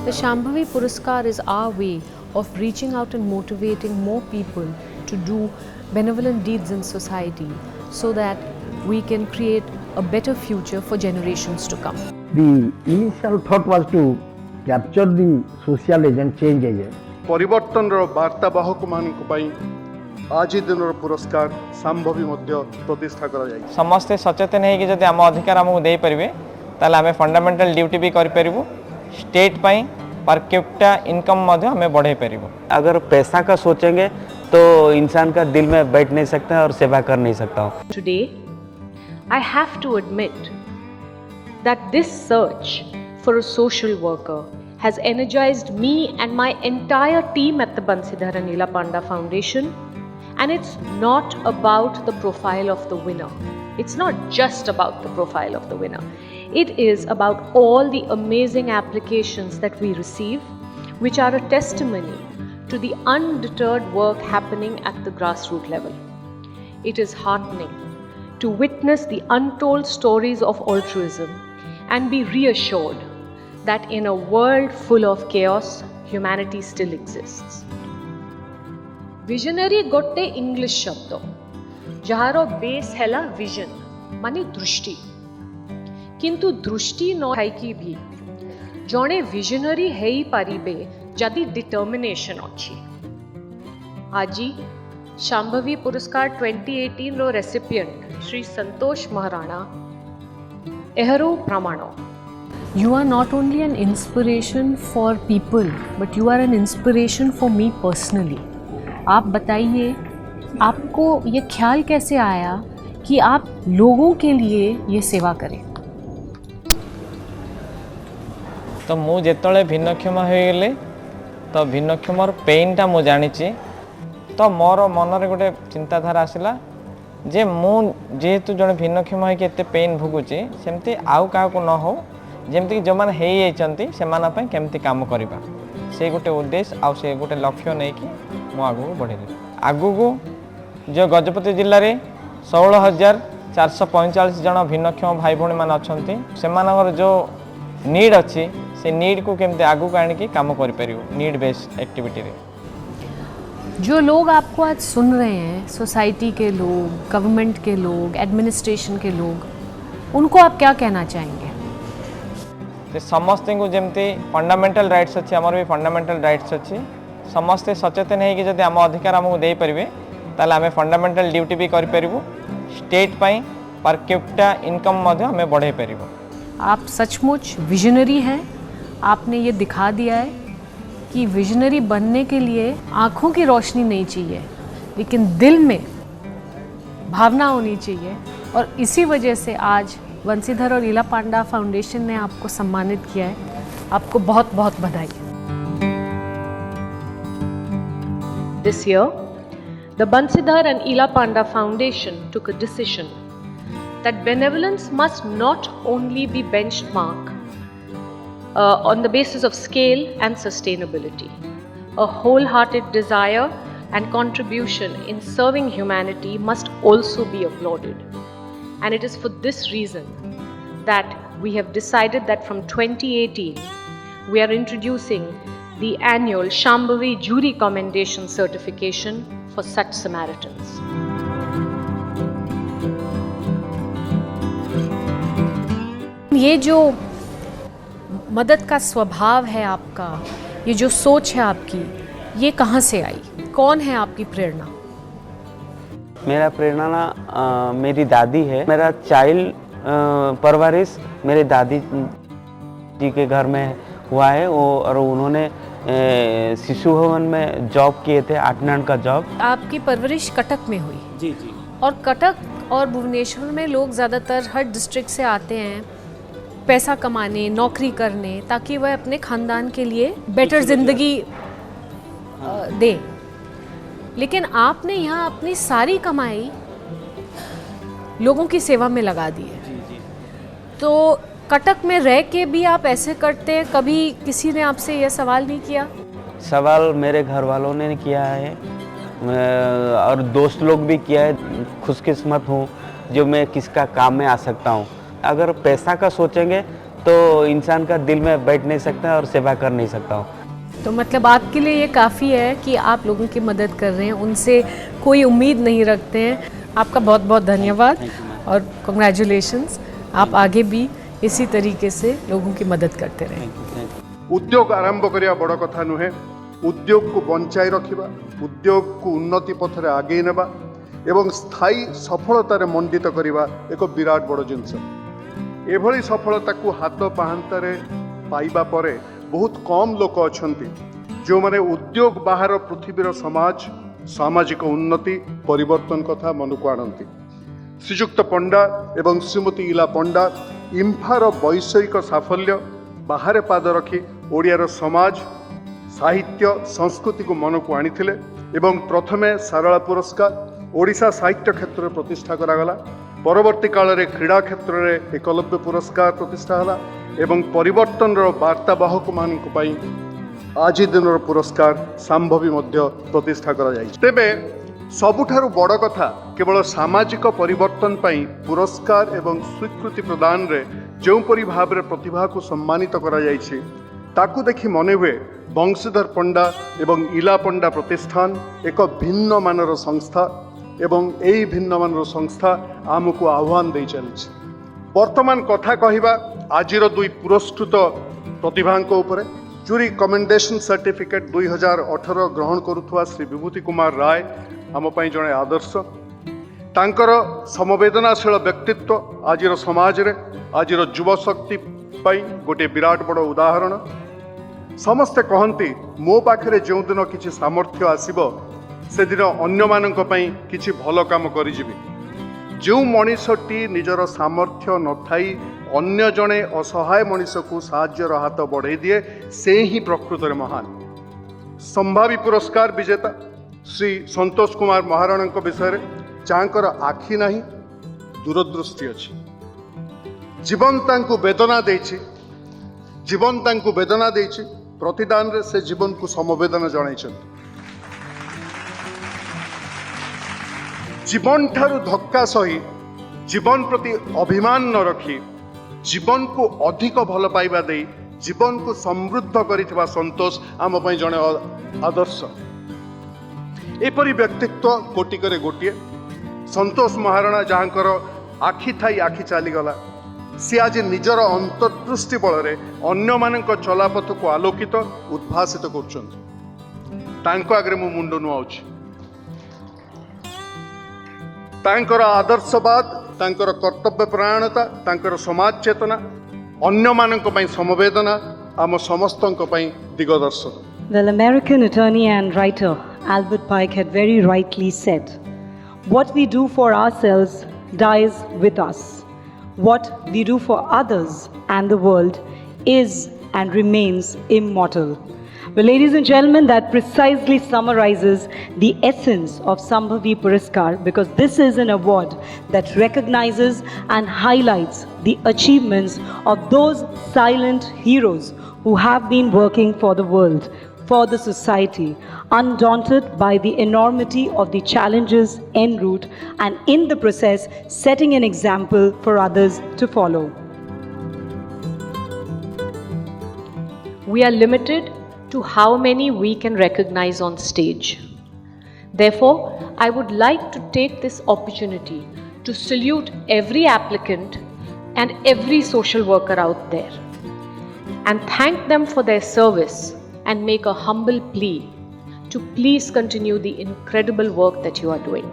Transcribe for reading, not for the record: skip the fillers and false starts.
The Shambhavi Puraskar is our way of reaching out and motivating more people to do benevolent deeds in society so that we can create a better future for generations to come. The initial thought was to capture the social agent, change agent. परिवर्तन वार्तावाहक मानी आज दिन पुरस्कार शांभवी प्रतिष्ठा कर समस्ते सचेतन है जब आम अधिकार आमको दे पारे ताले आम फंडामेंटल ड्यूटी भी करूँ स्टेट पाई पर कैपिटा इनकम हमें बढ़े पार। अगर पैसा का सोचेंगे तो इंसान का दिल में बैठ नहीं सकता और सेवा कर नहीं सकता। Today, I have to admit that this search for a social worker has energized me and my entire team at the Bansidhar and Neela Panda Foundation. And it's not about the profile of the winner. It's not just about the profile of the winner. It is about all the amazing applications that we receive, which are a testimony to the undeterred work happening at the grassroots level. It is heartening to witness the untold stories of altruism and be reassured that in a world full of chaos, humanity still exists. Visionary गोटे English शब्द jar base है vision माने दृष्टि किंतु दृष्टि न थाइकी भी जड़े विजनरी है पारिबे जदि डिटर्मिनेशन अच्छी। आज शांभवी पुरस्कार 2018 रो रेसिपिएंट श्री संतोष महाराणा एहरो प्रमाण। You are not only an inspiration for people, but you are an inspiration for me personally. आप बताइए आपको ये ख्याल कैसे आया कि आप लोगों के लिए ये सेवा करें? तो मु जेतले भिन्नक्षम होगले तो भिन्नक्षमर पेनटा मु जानी तो मोर मनरे गोटे चिंताधारा आसला जे मु जेहेतु जड़े भिन्नक्षम होके एते पेन भोगुची सेमती आउ का न हो जेमती जो मैंने हो जाती से केमती काम करवा से गोटे उद्देश्य आ से गोटे लक्ष्य नहीं कि मु आगू बढ़ेली। आगू जो गजपति जिले में 16,445 जन भिन्नक्षम भाई भौणी मान अच्छा से जो नीड अच्छी से नीड को केमती आगू आणिकी काम कर नीड बेस्ड एक्टिविटी रे। जो लोग आपको आज सुन रहे हैं, सोसाइटी के लोग, गवर्नमेंट के लोग, एडमिनिस्ट्रेशन के लोग, उनको आप क्या कहना चाहेंगे? समस्ते को जमती फंडामेंटल राइट्स अच्छी आमर भी फंडामेंटल राइट्स अच्छी समस्ते सचेतन है जब आम अधिकार आमको दे पारे ताले आम फंडामेंटल ड्यूटी भी करूँ स्टेट पाई पर कैपिटा इनकम हमें बढ़े पार। आप सचमुच विजनरी हैं। आपने ये दिखा दिया है कि विजनरी बनने के लिए आँखों की रोशनी नहीं चाहिए लेकिन दिल में भावना होनी चाहिए और इसी वजह से आज बंसीधर और नीला पांडा फाउंडेशन ने आपको सम्मानित किया है। आपको बहुत बहुत बधाई। This year, the Bansidhar and Ila Panda Foundation took a decision that benevolence must not only be benchmarked on the basis of scale and sustainability. A wholehearted desire and contribution in serving humanity must also be applauded. And it is for this reason that we have decided that from 2018, we are introducing the annual Shambhavi Jury Commendation Certification for such Samaritans. ये जो मदद का स्वभाव है आपका, ये जो सोच है आपकी, ये कहाँ से आई? कौन है आपकी प्रेरणा? मेरा प्रेरणा मेरी दादी है। मेरा चाइल्ड परवरिश मेरे दादी जी के घर में हुआ है और उन्होंने शिशु भवन में जॉब किए थे, 8-9 का जॉब। आपकी परवरिश कटक में हुई? जी जी। और कटक और भुवनेश्वर में लोग ज़्यादातर हर डिस्ट्रिक्ट से आते हैं पैसा कमाने, नौकरी करने, ताकि वह अपने ख़ानदान के लिए बेटर ज़िंदगी दे। लेकिन आपने यहाँ अपनी सारी कमाई लोगों की सेवा में लगा दी है। तो कटक में रह के भी आप ऐसे करते, कभी किसी ने आपसे यह सवाल नहीं किया? सवाल मेरे घर वालों ने किया है और दोस्त लोग भी किया है। खुशकिस्मत हूँ जो मैं किसका काम में आ सकता हूँ। अगर पैसा का सोचेंगे तो इंसान का दिल में बैठ नहीं सकता और सेवा कर नहीं सकता हूँ। तो मतलब आपके लिए ये काफ़ी है कि आप लोगों की मदद कर रहे हैं, उनसे कोई उम्मीद नहीं रखते हैं। आपका बहुत बहुत धन्यवाद और कंग्रेचुलेशंस। आप आगे भी इसी तरीके से लोगों की मदद करते रहें। उद्योग आरंभ करिया बड़ कथा नुहे, उद्योग को बंचाई रखिबा, उद्योग को उन्नति पथरे आगे नेबा एवं स्थायी सफलतार मंडित करिबा एक विराट बड़ जिनस। एभली सफलता को हाथ पाहांतारे पाइबा परे बहुत कम लोक अछंती जो माने उद्योग बाहर पृथ्वीर समाज सामाजिक उन्नति परिवर्तन कथा मन को आणती। श्रीजुक्त पंडा एवं श्रीमती इला पंडा इम्फार वैषयिक साफल्य बाहर पाद रखी ओडियार समाज साहित्य संस्कृति को मन को आनिथिले एवं प्रथमे सारला पुरस्कार ओडिशा साहित्य क्षेत्र में प्रतिष्ठा करागला। परवर्ती काल रे क्रीड़ा क्षेत्र में एकलव्य पुरस्कार प्रतिष्ठा हला एवं परिवर्तन वार्तावाहक मान आज दिन पुरस्कार सांभवी मध्य प्रतिष्ठा करा जाय। तेबे सबुठारु बड़ कथा केवल सामाजिक परिवर्तन पाई पुरस्कार एवं स्वीकृति प्रदान रे जो परि भाव रे प्रतिभा को सम्मानित करा जायछि ताकू देखि मने हुए बंशीधर पंडा एवं इला पंडा प्रतिष्ठान एक भिन्न मानर संस्था एवं यही भिन्न मानर संस्था आमको आह्वान दे चली। वर्तमान कथा कहिबा आजिर दुई पुरस्कृत प्रतिभांक उपरे जूरी कमेंडेशन सर्टिफिकेट 2018 ग्रहण करुवा श्री विभूति कुमार राय आम पई जणे आदर्श। तांकर समवेदनाशील व्यक्तित्व आजिर समाज रे आजिर युवा शक्ति पई गोटे विराट बड़ उदाहरण। समस्ते कहती मो पाखरे जो दिन किसी सामर्थ्य आसीबो से दिन अन्य मानक पई किछि भल काम करिजिबि। जो मनीषटी निजर सामर्थ्य न थाई अन्य जने असहाय मनीष को साहाय्यर हाथ बढ़ाई दिए से ही प्रकृत में महान। संभावी पुरस्कार विजेता श्री संतोष कुमार महाराणा विषय जहाँकर आखि नहीं दूरदृष्टि अच्छी। जीवन तांको वेदना देछि, जीवन तांको वेदना देछि, प्रतिदान रे से जीवन को समवेदना जणाइछन्ति। जीवन ठारू धक्का सही जीवन प्रति अभिमान न रखी जीवन को अधिक भल पाइबा दे जीवन को समृद्ध करिथिबा संतोष आम पई जणे आदर्श। एपरि व्यक्तित्व कोटिकरे गोटिए संतोष महाराणा जहाँकर आखि थाई आखि चलीगला सी आज निजर अंतर्दृष्टि बल अन्य मानक चलापथ को आलोकित उद्भासित कर आगे मु मुंड नुआउछि। तांकर आदर्शवाद तांकर कर्तव्य परायणता तांकर समाज चेतना अन्य मानक पई समवेदना आम समस्तंक पई दिगदर्शन। Well, American attorney and writer Albert Pike had very rightly said, "What we do for ourselves dies with us. What we do for others and the world is and remains immortal." Well, ladies and gentlemen, that precisely summarizes the essence of Sambhavi Puraskar, because this is an award that recognizes and highlights the achievements of those silent heroes who have been working for the world, for the society, undaunted by the enormity of the challenges en route, and in the process setting an example for others to follow. We are limited to how many we can recognize on stage. Therefore, I would like to take this opportunity to salute every applicant and every social worker out there and thank them for their service and make a humble plea to please continue the incredible work that you are doing.